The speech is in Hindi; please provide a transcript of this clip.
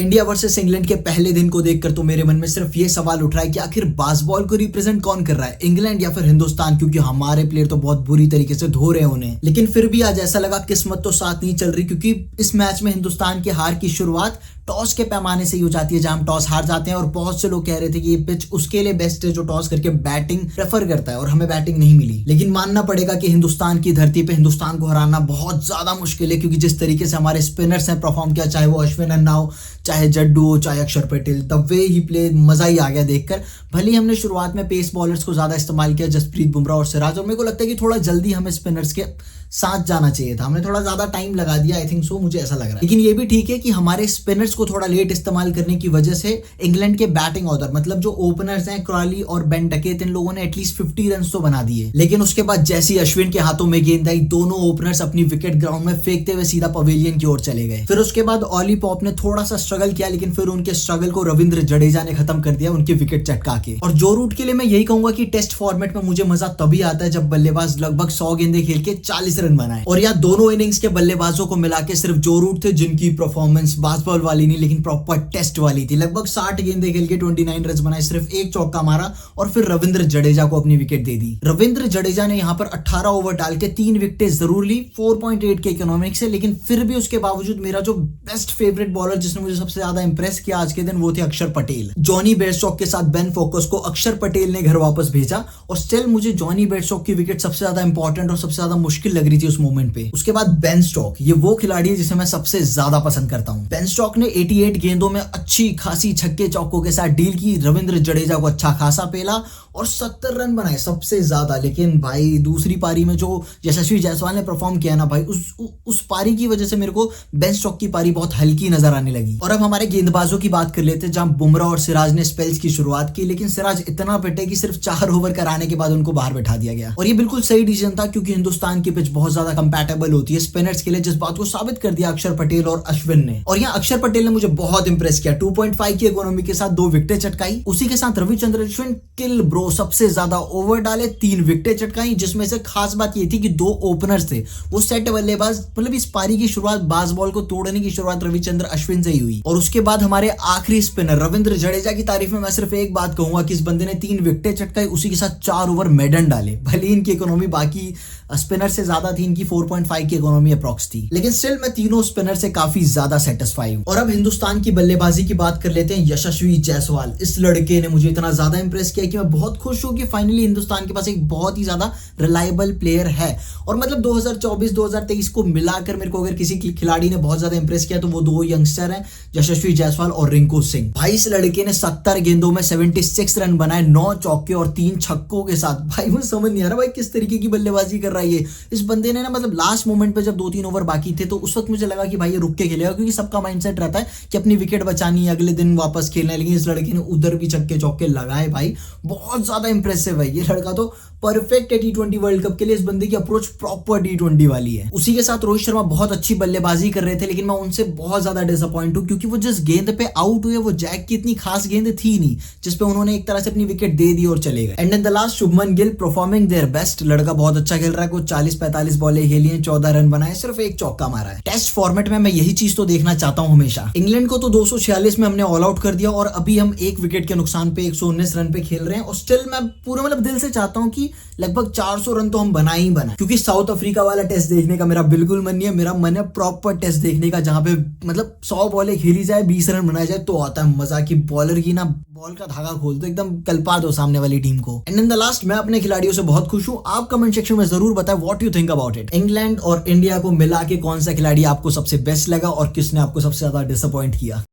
इंडिया वर्सेस इंग्लैंड के पहले दिन को देखकर तो मेरे मन में सिर्फ ये सवाल उठ रहा है कि आखिर बास्केटबॉल को रिप्रेजेंट कौन कर रहा है, इंग्लैंड या फिर हिंदुस्तान, क्योंकि हमारे प्लेयर तो बहुत बुरी तरीके से धो रहे हैं उन्हें। लेकिन फिर भी आज ऐसा लगा किस्मत तो साथ नहीं चल रही, क्योंकि इस मैच में हिंदुस्तान की हार की शुरुआत टॉस के पैमाने से ही हो जाती है, जहां हम टॉस हार जाते हैं। और बहुत से लोग कह रहे थे कि ये पिच उसके लिए बेस्ट है जो टॉस करके बैटिंग प्रेफर करता है, और हमें बैटिंग नहीं मिली। लेकिन मानना पड़ेगा कि हिंदुस्तान की धरती पे हिंदुस्तान को हराना बहुत ज्यादा मुश्किल है, क्योंकि जिस तरीके से हमारे स्पिनर्स हैं परफॉर्म किया, चाहे वो अश्विन अन्ना हो, चाहे जड्डू हो, चाहे अक्षर Patel, the way he play, मजा ही आ गया देखकर। भले ही हमने शुरुआत में पेस बॉलर्स को ज्यादा इस्तेमाल किया, जसप्रीत बुमराह और सिराज, और मेरे को लगता है कि थोड़ा जल्दी हमें स्पिनर्स के साथ जाना चाहिए था, हमने थोड़ा ज्यादा टाइम लगा दिया, आई थिंक सो, मुझे ऐसा लग रहा है। लेकिन ये भी ठीक है कि हमारे स्पिनर्स को थोड़ा लेट इस्तेमाल करने की वजह से इंग्लैंड के बैटिंग ऑर्डर, मतलब जो ओपनर्स हैं क्रॉली और बेन डकेट, इन लोगों ने एटलीस्ट 50 रन तो बना दिए। लेकिन उसके बाद जैसी अश्विन के हाथों में गेंद आई, दोनों ओपनर्स अपनी विकेट ग्राउंड में फेंकते हुए सीधा पवेलियन की ओर चले गए। फिर उसके बाद ऑली पॉप ने थोड़ा सा स्ट्रगल किया, लेकिन फिर उनके स्ट्रगल को रविंद्र जडेजा ने खत्म कर दिया उनकी विकेट चटका के। और जो रूट के लिए मैं यही कहूंगा कि टेस्ट फॉर्मेट में मुझे मजा तभी आता है जब बल्लेबाज लगभग 100 गेंदें खेल के 40 रन बनाए। और या दोनों इनिंग्स के बल्लेबाजों को मिला के सिर्फ जो रूट थे जिनकी परफॉर्मेंस बास्केटबॉल वाली नहीं लेकिन प्रॉपर टेस्ट वाली थी, लगभग 60 गेंदें खेल के 29 रन बनाए, सिर्फ एक चौका मारा और फिर रविंद्र जडेजा को अपनी विकेट दे दी। रविंद्र जडेजा ने यहाँ पर 18 ओवर डाल के 3 विकेटें जरूर ली, 4.8 के इकोनॉमिक से। लेकिन फिर भी उसके बावजूद मेरा जो बेस्ट फेवरेट बॉलर जिसने मुझे सबसे ज्यादा इंप्रेस किया आज के दिन, वो थे अक्षर पटेल। जॉनी बेयरस्टॉक के साथ बेन फोकस को अक्षर पटेल ने घर वापस भेजा, और स्टिल मुझे जॉनी बेयरस्टॉक की विकेट सबसे ज्यादा इंपॉर्टेंट और सबसे ज्यादा मुश्किल लग रही थी उस मोमेंट पे। उसके बाद बेन स्टोक, ये वो खिलाड़ी है जिसे मैं सबसे ज्यादा पसंद करता हूं। बेन स्टोक ने 88 गेंदों में अच्छी खासी छक्के चौकों के साथ डील की, रविंद्र जडेजा को अच्छा खासा पेला और 70 रन बनाए, सबसे ज्यादा। लेकिन भाई दूसरी पारी में जो यशस्वी जायसवाल ने परफॉर्म किया ना भाई, उस पारी की वजह से मेरे को बेन स्टोक की पारी बहुत हल्की नजर आने लगी। और अब हमारे गेंदबाजों की बात कर लेते हैं, जहां बुमराह और सिराज ने स्पेल्स की शुरुआत की, लेकिन सिराज इतना पिटे कि सिर्फ 4 ओवर कराने के बाद उनको बाहर बैठा दिया गया। और ये बिल्कुल सही डिसीजन था, क्योंकि हिंदुस्तान की पिच बहुत ज्यादा कंपैटिबल होती है स्पिनर्स के लिए, जिस बात को साबित कर दिया अक्षर पटेल और अश्विन ने। और यहाँ अक्षर पटेल ने मुझे बहुत इंप्रेस किया, 2.5 की इकोनॉमी के साथ 2 विकेटें चटकाई। उसी के साथ रविचंद्रन अश्विन किल ब्रो, सबसे ज्यादा ओवर डाले, 3 विकेटें चटकाई, जिसमें से खास बात ये थी कि 2 ओपनर्स थे वो सेट बल्लेबाज। मतलब इस पारी की शुरुआत, बास्केटबॉल को तोड़ने की शुरुआत रविचंद्र अश्विन से ही हुई। और उसके बाद हमारे आखिरी स्पिनर रविंद्र जडेजा की तारीफ में मैं सिर्फ एक बात कहूंगा कि इस बंदे ने 3 विकेटें चटकाई, उसी के साथ 4 ओवर मेडन डाले। भले इनकी इकोनॉमी बाकी स्पिनर से ज्यादा थी, इनकी 4.5 की इकोनॉमी अप्रॉक्स थी, लेकिन स्टिल मैं तीनों स्पिनर से काफी ज्यादा सेटिस्फाई हूं। और अब हिंदुस्तान की बल्लेबाजी की बात कर लेते हैं। यशस्वी जायसवाल, इस लड़के ने मुझे इतना ज्यादा इंप्रेस किया कि मैं बहुत खुश हूं कि फाइनली हिंदुस्तान के पास एक बहुत ही ज्यादा रिलायबल प्लेयर है। और मतलब 2024-2023 को मिलाकर मेरे को अगर किसी खिलाड़ी ने बहुत ज्यादा इंप्रेस किया तो वो 2 यंगस्टर हैं, यशस्वी जायसवाल और रिंकू सिंह। भाई इस लड़के ने 70 गेंदों में 76 रन बनाए, 9 चौके और 3 छक्कों के साथ। भाई मुझे समझ नहीं आ रहा भाई किस तरीके की बल्लेबाजी कर रहा है ये। इस बंदे ने ना, मतलब लास्ट मोमेंट पे जब 2-3 ओवर बाकी थे तो उस वक्त मुझे लगा कि भाई ये रुक के खेलेगा, क्योंकि सबका माइंडसेट रहता है कि अपनी विकेट बचानी है, अगले दिन वापस खेलना है। लेकिन इस लड़के ने उधर भी छक्के चौके लगाए, भाई बहुत ज्यादा इंप्रेसिव है ये लड़का, तो परफेक्ट है T20 वर्ल्ड कप के लिए। इस बंदे की अप्रोच प्रॉपर T20 वाली है। उसी के साथ रोहित शर्मा बहुत अच्छी बल्लेबाजी कर रहे थे, लेकिन मैं उनसे बहुत ज्यादा डिसअपॉइंट हूं, क्योंकि वो जिस गेंद पे आउट हुए वो जैक की इतनी खास गेंद थी नहीं, जिसपे उन्होंने एक तरह से अपनी विकेट दे दी और चले गए। And in the last Shubman Gill performing their best, लड़का बहुत अच्छा खेल रहा है, कुछ 40-45 बॉलें खेली हैं, 14 रन बनाए, सिर्फ एक चौका मारा है। टेस्ट फॉर्मेट में मैं यही चीज तो देखना चाहता हूं हमेशा। इंग्लैंड को तो 246 में हमने ऑल आउट कर दिया, और अभी हम 1 विकेट के नुकसान पे 119 रन पे खेल रहे हैं। और स्टिल मैं पूरा मतलब दिल से चाहता हूं कि लगभग 400 रन तो हम बना ही बना, क्योंकि साउथ अफ्रीका वाला टेस्ट देखने का मेरा बिल्कुल मन नहीं है। मेरा मन है प्रॉपर टेस्ट देखने का, जहां पे मतलब 100 बॉलें खेली जाए, 20 रन बनाए जाए, तो आता है मजा की बॉलर की ना बॉल का धागा खोल दो, एकदम कल्पा दो सामने वाली टीम को। एंड इन द लास्ट मैं अपने खिलाड़ियों से बहुत खुश हूं। आप कमेंट सेक्शन में जरूर बताएं what you think about it. England और इंडिया को मिला के कौन सा खिलाड़ी आपको सबसे बेस्ट लगा और किसने आपको सबसे ज्यादा डिसअपॉइंट किया।